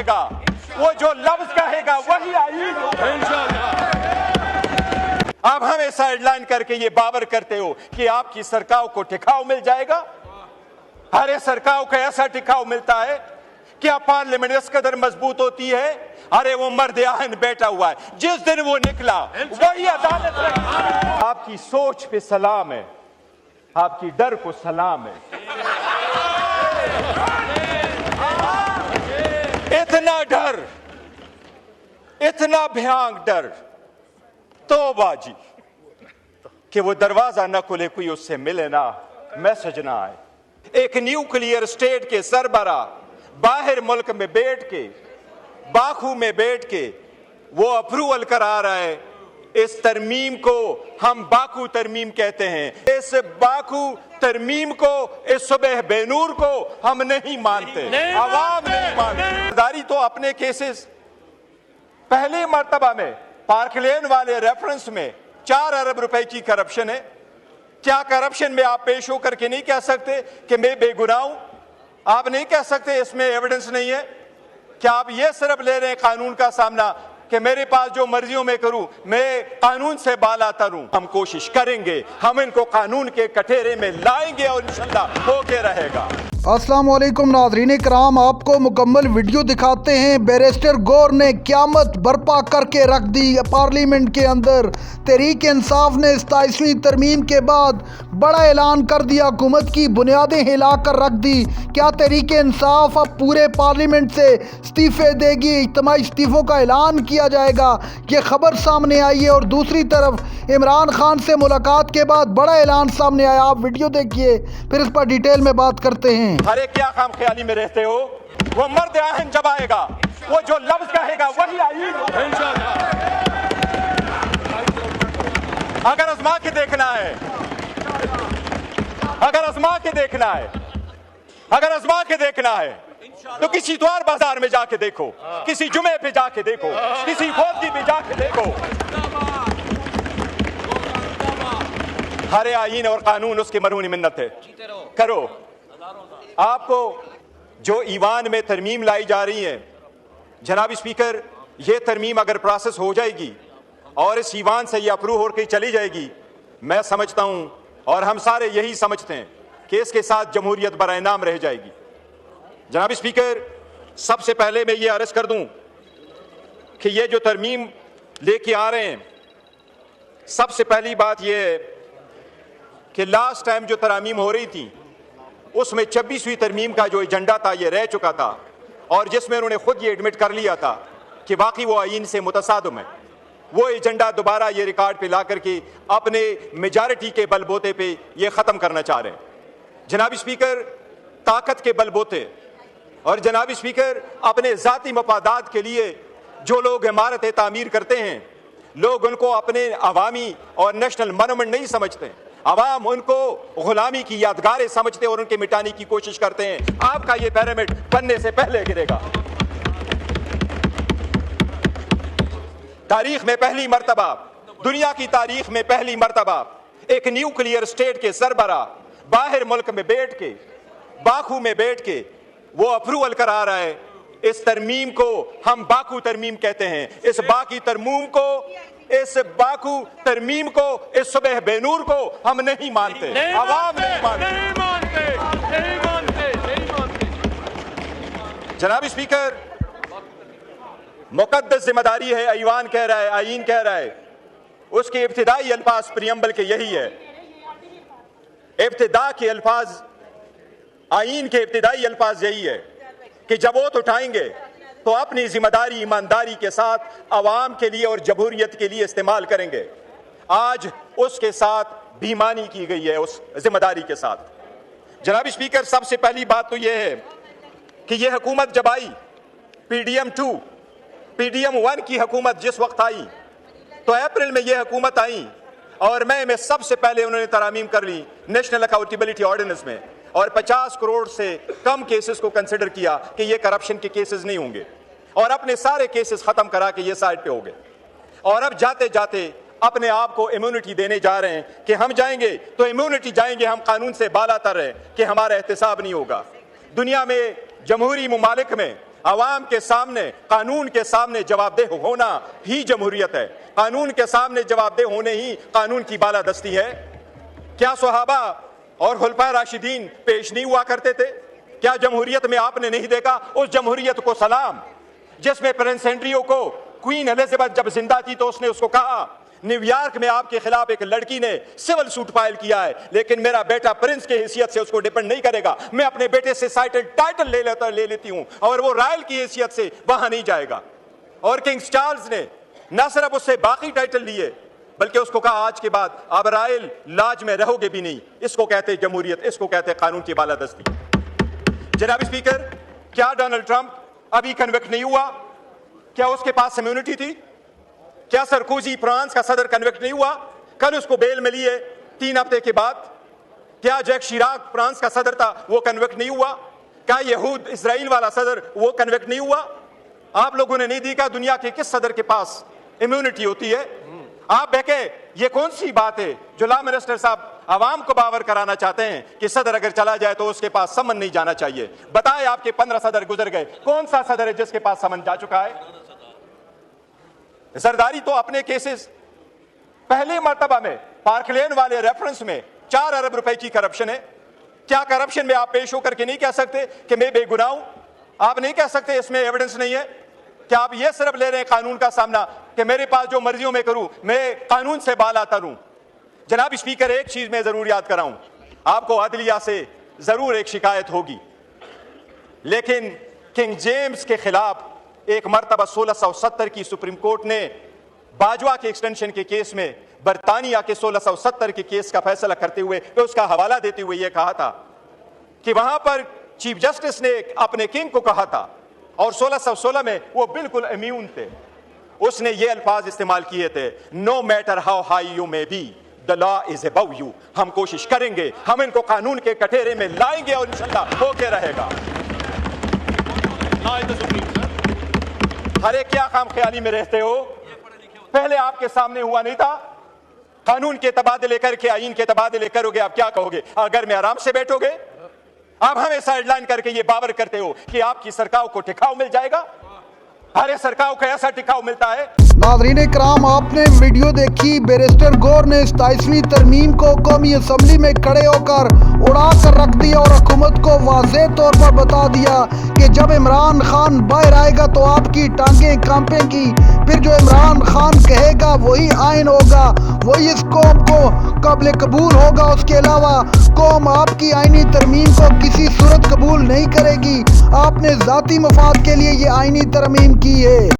रहेगा, वो जो लफ्ज कहेगा वही आईन होगा। आप हमें साइडलाइन करके ये बावर करते हो कि आपकी सरकार को टिकाऊ मिल जाएगा। अरे सरकार को ऐसा टिकाऊ मिलता है, क्या पार्लियामेंट इस कदर मजबूत होती है? अरे वो मर्द आहिन बैठा हुआ है, जिस दिन वो निकला वही अदालत रही। आपकी सोच पे सलाम है, आपकी डर को सलाम है। इतना डर, इतना भयानक डर, तौबाजी कि वो दरवाजा न खुले, कोई उससे मिले ना, मैसेज ना आए। एक न्यूक्लियर स्टेट के सरबरा बाहर मुल्क में बैठ के, बाकू में बैठ के वो अप्रूवल करा रहा है। इस तरमीम को हम बाकू तरमीम कहते हैं। इस बाकू तरमीम को, इस सुबह बेनूर को हम नहीं मानते, अवाम नहीं मानते। तो अपने केसेस पहली मर्तबा में पार्कलेन वाले रेफरेंस में 4 अरब रुपए की करप्शन है। क्या करप्शन में आप पेश होकर के नहीं कह सकते कि मैं बेगुनाह हूं? आप नहीं कह सकते इसमें एविडेंस नहीं है? क्या आप ये सिर्फ ले रहे हैं कानून का सामना कि मेरे पास जो मर्जियों में करूं, मैं कानून से बाला तरूं? हम कोशिश करेंगे, हम इनको कानून के कटघरे में लाएंगे और इंशाल्लाह होके रहेगा। अस्सलाम वालेकुम नाज़रीन कराम, आपको मुकम्मल वीडियो दिखाते हैं। बैरिस्टर गौर ने क़यामत बर्पा करके रख दी पार्लियामेंट के अंदर। तहरीक इंसाफ ने 27वीं तरमीम के बाद बड़ा ऐलान कर दिया, हुकूमत की बुनियादें हिला कर रख दी। क्या तहरीक इंसाफ अब पूरे पार्लियामेंट से इस्तीफ़े देगी? इज्तिमाई इस्तीफ़ों का ऐलान किया जाएगा, ये खबर सामने आई है। और दूसरी तरफ इमरान खान से मुलाकात के बाद बड़ा ऐलान सामने आया। आप वीडियो देखिए, फिर इस पर डिटेल में बात करते हैं। अरे क्या खाम ख्याली में रहते हो? वो मर्द आहिन जब आएगा, वो जो लफ्ज कहेगा वही आईन होगा। अगर आजमा के देखना है, अगर आजमा के देखना है, अगर आजमा के देखना है तो किसी इतवार बाजार में जाके देखो, किसी जुमे पे जाके देखो, किसी फौजी पे जाके देखो। हरे आईन और कानून उसकी मरहूनी मिन्नत है, करो। आपको जो ईवान में तरमीम लाई जा रही है, जनाब स्पीकर, ये तरमीम अगर प्रोसेस हो जाएगी और इस ईवान से ये अप्रूव होकर चली जाएगी, मैं समझता हूं और हम सारे यही समझते हैं कि इसके साथ जमहूरियत बराए नाम रह जाएगी। जनाब स्पीकर, सबसे पहले मैं ये अर्ज कर दूं कि ये जो तरमीम लेके आ रहे हैं, सबसे पहली बात यह है कि लास्ट टाइम जो तरमीम हो रही थी उसमें 26वीं तरमीम का जो एजेंडा था ये रह चुका था, और जिसमें उन्होंने खुद ये एडमिट कर लिया था कि वाकई वो आईन से मुतसादम है। वो एजेंडा दोबारा ये रिकॉर्ड पे ला करके अपने मेजॉरिटी के बलबोते पे ये ख़त्म करना चाह रहे हैं। जनाब स्पीकर, ताकत के बलबोते और जनाब स्पीकर अपने ज़ाती मफादात के लिए जो लोग इमारतें तामीर करते हैं, लोग उनको अपने अवामी और नेशनल मोनूमेंट नहीं समझते। अवाम उनको गुलामी की यादगारें समझते और उनके मिटाने की कोशिश करते हैं। आपका ये पिरामिड बनने से पहले गिरेगा। तारीख में पहली मर्तबा, दुनिया की तारीख में पहली मर्तबा एक न्यूक्लियर स्टेट के सरबरा बाहर मुल्क में बैठ के, बाकू में बैठ के वो अप्रूवल करा रहा है। इस तरमीम को हम बाकू तरमीम कहते हैं। इस बाकी तरमीम को, इस बाकू तरमीम को, इस सुबह बेनूर को हम नहीं मानते, अवाम नहीं मानते। जनाब स्पीकर, मुकद्दस जिम्मेदारी है, ईवान कह रहा है, आईन कह रहा है, उसके इब्तिदाई अल्फाज प्रियम्बल के यही है। इब्तिदा के अल्फाज, आईन के इब्तिदाई अल्फाज यही है कि जब वोट उठाएंगे तो अपनी जिम्मेदारी ईमानदारी के साथ अवाम के लिए और जमहूरियत के लिए इस्तेमाल करेंगे। आज उसके साथ बेईमानी की गई है, उस जिम्मेदारी के साथ। जनाब स्पीकर, सबसे पहली बात तो यह है कि यह हुकूमत जब आई, PDM 2, PDM 1 की हुकूमत जिस वक्त आई तो अप्रैल में यह हुकूमत आई और मई में सबसे पहले उन्होंने तरामीम कर ली नेशनल अकाउंटेबिलिटी ऑर्डिनेंस में, और 50 करोड़ से कम केसेस को कंसिडर किया कि ये करप्शन के केसेस नहीं होंगे, और अपने सारे केसेस खत्म करा के ये साइड पे हो गए। और अब जाते जाते अपने आप को इम्यूनिटी देने जा रहे हैं कि हम जाएंगे तो इम्यूनिटी जाएंगे, हम कानून से बाला तर हैं कि हमारा एहतसाब नहीं होगा। दुनिया में जमहूरी मुमालिक में आवाम के सामने, कानून के सामने जवाबदेह होना ही जमहूरियत है। कानून के सामने जवाबदेह होने ही कानून की बालादस्ती है। क्या सहाबा और खुलफाए राशिदीन पेश नहीं हुआ करते थे? क्या जमहूरियत में आपने नहीं देखा उस जमहूरियत को सलाम जिसमें प्रिंस एंड्रियो को क्वीन एलिजाबेथ जब जिंदा थी तो उसने उसको कहा, न्यूयॉर्क में आपके खिलाफ एक लड़की ने सिविल सूट फाइल किया है, लेकिन मेरा बेटा प्रिंस की हैसियत से उसको डिपेंड नहीं करेगा, मैं अपने बेटे से टाइटल ले लेती हूं और वो रॉयल की हैसियत से वहां नहीं जाएगा। और किंग चार्ल्स ने न सिर्फ उससे बाकी टाइटल लिए बल्कि उसको कहा आज के बाद आप रॉयल लाज में रहोगे भी नहीं। इसको कहते जमहूरियत, इसको कहते कानून की बालादस्ती। जनाब स्पीकर, क्या डोनाल्ड ट्रंप अभी कन्विक्ट नहीं हुआ? क्या उसके पास इम्यूनिटी थी? क्या सरकोजी फ्रांस का सदर कन्विक्ट नहीं हुआ? कल उसको बेल मिली है 3 हफ्ते के बाद। क्या जैक शिराक फ्रांस का सदर था, वो कन्विक्ट नहीं हुआ? क्या यहूद इजराइल वाला सदर वो कन्विक्ट नहीं हुआ? आप लोगों ने नहीं देखा दुनिया के किस सदर के पास इम्यूनिटी होती है? आप बहके ये कौन सी बात है जो लॉ मिनिस्टर साहब आवाम को बावर कराना चाहते हैं कि सदर अगर चला जाए तो उसके पास समन नहीं जाना चाहिए? बताएं, आपके 15 सदर गुजर गए, कौन सा सदर है जिसके पास समन जा चुका है? जरदारी तो अपने केसेस पहले मर्तबा में पार्कलेन वाले रेफरेंस में 4 अरब रुपए की करप्शन है। क्या करप्शन में आप पेश होकर के नहीं कह सकते कि मैं बेगुनाह हूं? आप नहीं कह सकते इसमें एविडेंस नहीं है? क्या आप ये सिर्फ ले रहे हैं कानून का सामना कि मेरे पास जो मर्जियों में करूं, मैं कानून से बाल आता रहूं? जनाब स्पीकर, एक चीज मैं जरूर याद कराऊं, आपको अदलिया से जरूर एक शिकायत होगी, लेकिन किंग जेम्स के खिलाफ एक मर्तबा 1670 की सुप्रीम कोर्ट ने बाजवा के एक्सटेंशन के केस में बरतानिया के 1670 के केस का फैसला करते हुए उसका हवाला देते हुए यह कहा था कि वहां पर चीफ जस्टिस ने अपने किंग को कहा था और 1616 में वो बिल्कुल इम्यून थे। उसने ये अल्फाज इस्तेमाल किए थे, no matter how high you may be the law is above you. हम कोशिश करेंगे, हम इनको कानून के कटहरे में लाएंगे और इंशाल्लाह होके रहेगा। अरे क्या खाम ख्याली में रहते हो? पहले आपके सामने हुआ नहीं था? कानून के तबादले करके आईन के तबादले करोगे, आप क्या कहोगे? अगर में आराम से बैठोगे, आप हमें साइडलाइन करके ये बावर करते हो कि आपकी सरकार को टिकाव मिल जाएगा। अरे सरकार को ऐसा टिकाव मिलता है। नाज़रीन इकराम, आपने वीडियो देखी। बैरिस्टर गौर ने 27वीं तरमीम को कौमी असम्बली में खड़े होकर उड़ा कर रख दिया और हुकूमत को वाज़ेह तौर पर बता दिया कि जब इमरान खान बाहर आएगा तो आपकी टांगें कांपेंगी। फिर जो इमरान खान कहेगा वही आइन होगा, वही इस कौम को काबिल कबूल होगा। उसके अलावा कौम आपकी आइनी तरमीम को किसी सूरत कबूल नहीं करेगी। आपने ज़ाती मफाद के लिए ये आइनी तरमीम की है।